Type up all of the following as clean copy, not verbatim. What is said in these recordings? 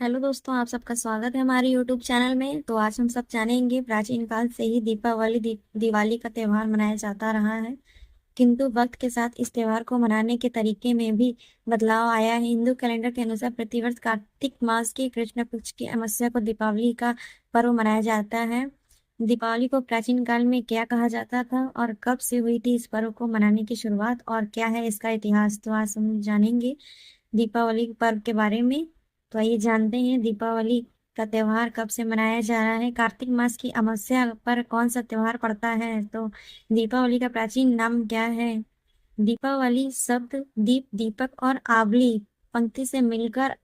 Hello दोस्तों, आप सबका स्वागत है हमारे यूट्यूब चैनल में। तो आज हम सब जानेंगे, प्राचीन काल से ही दीपावली दिवाली का त्यौहार मनाया जाता रहा है, किंतु वक्त के साथ इस त्यौहार को मनाने के तरीके में भी बदलाव आया है। हिंदू कैलेंडर के अनुसार प्रतिवर्ष कार्तिक मास की कृष्ण पक्ष की अमावस्या को दीपावली का पर्व मनाया जाता है। दीपावली को प्राचीन काल में क्या कहा जाता था और कब से हुई थी इस पर्व को मनाने की शुरुआत, और क्या है इसका इतिहास, तो आज हम जानेंगे दीपावली पर्व के बारे में। तो आइए जानते हैं दीपावली का त्योहार कब से मनाया जा रहा है। कार्तिक मास की अमावस्या पर कौन सा त्योहार पड़ता है। तो दीपावली का प्राचीन नाम क्या है। दीपावली शब्द दीप, दीपक और आवली पंक्ति से मिलकर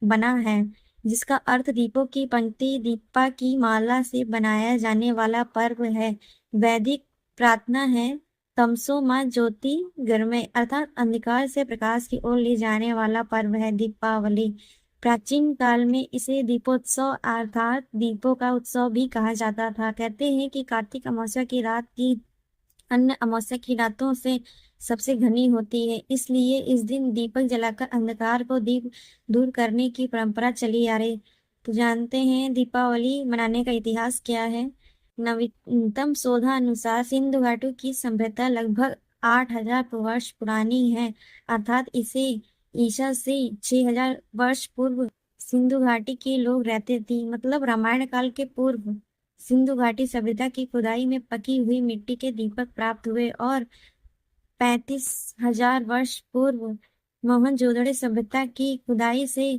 बना है, जिसका अर्थ दीपों की पंक्ति, दीपा की माला से बनाया जाने वाला पर्व है। वैदिक प्रार्थना है तमसो मां ज्योति गर्मय, अर्थात अंधकार से प्रकाश की ओर ले जाने वाला पर्व है दीपावली। प्राचीन काल में इसे दीपोत्सव अर्थात दीपों का उत्सव भी कहा जाता था। कहते हैं कि कार्तिक अमावस्या की रात की अन्य अमावस्या की रातों से सबसे घनी होती है, इसलिए इस दिन दीपक जलाकर अंधकार को दीप दूर करने की परंपरा चली आ रही। तो जानते हैं दीपावली मनाने का इतिहास क्या है। नवीनतम शोधा अनुसार सिंधु घाटी की सभ्यता लगभग 8,000 वर्ष पुरानी है, अर्थात इसे ईसा से 6,000 वर्ष पूर्व सिंधु घाटी के लोग रहते थे, मतलब रामायण काल के पूर्व सिंधु घाटी सभ्यता की खुदाई में पकी हुई मिट्टी के दीपक प्राप्त हुए, और 35,000 वर्ष पूर्व मोहनजोदड़ो सभ्यता की खुदाई से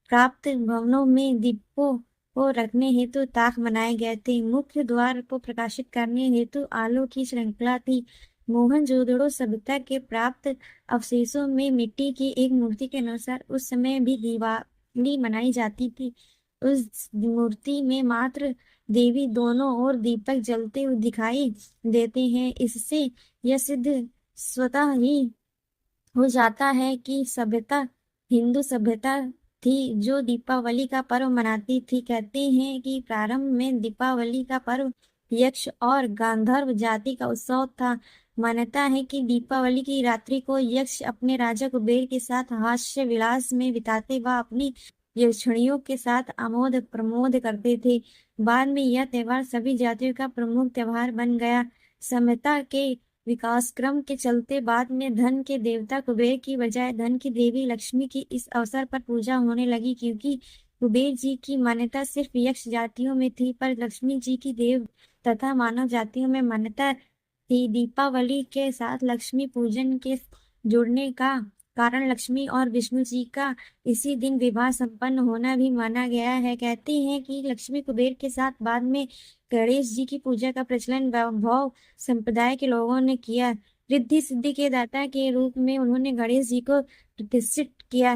प्राप्त भवनों में दीपों को रखने हेतु ताक बनाए गए थे। मुख्य द्वार को प्रकाशित करने हेतु आलोक की श्रृंखला थी। मोहनजोदड़ो सभ्यता के प्राप्त अवशेषों में मिट्टी की एक मूर्ति के अनुसार उस समय भी दिवाली मनाई जाती थी। उस मूर्ति में मात्र देवी दोनों ओर दीपक जलते हुए दिखाई देते हैं। इससे यह सिद्ध स्वतः ही हो जाता है कि सभ्यता हिंदू सभ्यता थी जो दीपावली का पर्व मनाती थी। कहते हैं कि प्रारंभ में दीपावली का पर्व यक्ष और गांधर्व जाति का उत्सव था। मान्यता है कि दीपावली की रात्रि को यक्ष अपने राजा कुबेर के साथ हास्य विलास में बिताते व अपनी यक्षिणियों के साथ आमोद प्रमोद करते थे। बाद में यह त्योहार सभी जातियों का प्रमुख त्योहार बन गया। सभ्यता के विकास क्रम के चलते बाद में धन के देवता कुबेर की बजाय धन की देवी लक्ष्मी की इस अवसर पर पूजा होने लगी, क्योंकि कुबेर जी की मान्यता सिर्फ यक्ष जातियों में थी, पर लक्ष्मी जी की देव तथा मानव जातियों में मान्यता थी। दीपावली के साथ लक्ष्मी पूजन के जुड़ने का कारण लक्ष्मी और विष्णु जी का इसी दिन विवाह संपन्न होना भी माना गया है। कहते हैं कि लक्ष्मी कुबेर के साथ बाद में गणेश जी की पूजा का प्रचलन वैभव संप्रदाय के लोगों ने किया। रिद्धि सिद्धि के दाता के रूप में उन्होंने गणेश जी को प्रतिष्ठित किया।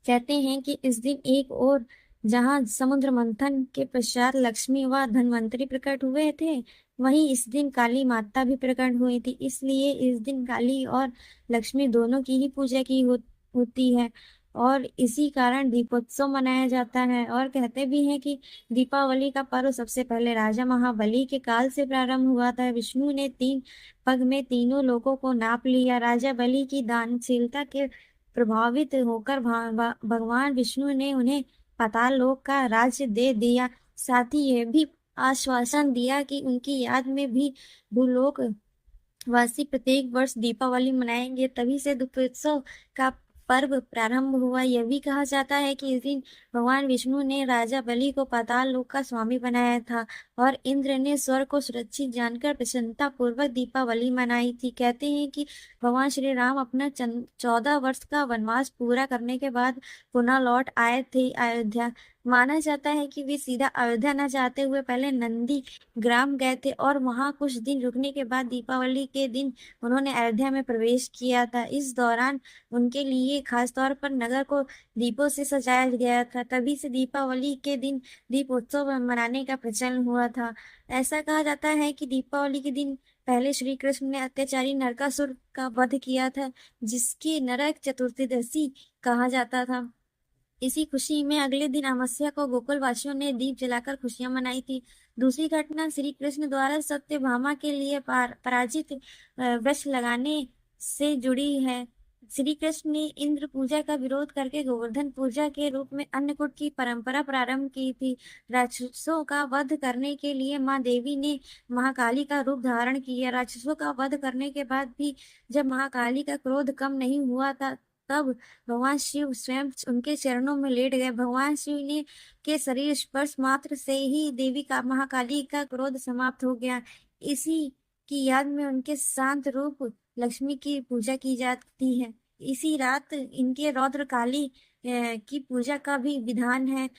कहते हैं कि इस दिन एक और जहां समुद्र मंथन के पश्चात लक्ष्मी व धनवंतरी प्रकट हुए थे, वहीं इस दिन काली माता भी प्रकट हुई थी। इसलिए इस दिन काली और लक्ष्मी दोनों की ही पूजा की होती है, और इसी कारण दीपोत्सव मनाया जाता है। और कहते भी हैं कि दीपावली का पर्व सबसे पहले राजा महाबली के काल से प्रारंभ हुआ था। विष्णु ने 3 पग में तीनों लोकों को नाप लिया। राजा बलि की दानशीलता के प्रभावित होकर भगवान विष्णु ने उन्हें पाताल लोक का राज्य दे दिया। साथ ही यह भी आश्वासन दिया कि उनकी याद में भी भूलोक वासी प्रत्येक वर्ष दीपावली मनाएंगे। तभी से दीपोत्सव का पर्व प्रारंभ हुआ। यह भी कहा जाता है कि इस दिन भगवान विष्णु ने राजा बलि को पाताल लोक का स्वामी बनाया था, और इंद्र ने स्वर्ग को सुरक्षित जानकर प्रसन्नता पूर्वक दीपावली मनाई थी। कहते हैं कि भगवान श्री राम अपना 14 वर्ष का वनवास पूरा करने के बाद पुनः लौट आए थे अयोध्या। माना जाता है कि वे सीधा अयोध्या न जाते हुए पहले नंदी ग्राम गए थे, और वहां कुछ दिन रुकने के बाद दीपावली के दिन उन्होंने अयोध्या में प्रवेश किया था। इस दौरान उनके लिए खासतौर पर नगर को दीपों से सजाया गया था। तभी से दीपावली के दिन दीपोत्सव मनाने का प्रचलन हुआ था। ऐसा कहा जाता है कि दीपावली के दिन पहले श्री कृष्ण ने अत्याचारी नरकासुर का वध किया था, जिसके नरक चतुर्दशी कहा जाता था। इसी खुशी में अगले दिन अमावस्या को गोकुल वासियों ने दीप जलाकर खुशियां मनाई थी। दूसरी घटना श्री कृष्ण द्वारा सत्यभामा के लिए पराजित वृक्ष लगाने से जुड़ी है। श्री कृष्ण ने इंद्र पूजा का विरोध करके गोवर्धन पूजा के रूप में अन्नकूट की परंपरा प्रारंभ की थी। राक्षसों का वध करने के लिए माँ देवी ने महाकाली का रूप धारण किया। राक्षसों का वध करने के बाद भी जब महाकाली का क्रोध कम नहीं हुआ था, तब भगवान शिव स्वयं उनके चरणों में लेट गए। भगवान शिव ने के शरीर स्पर्श मात्र से ही देवी का महाकाली का क्रोध समाप्त हो गया। इसी की याद में उनके शांत रूप लक्ष्मी की पूजा की जाती है। इसी रात इनके रौद्र काली की पूजा का भी विधान है।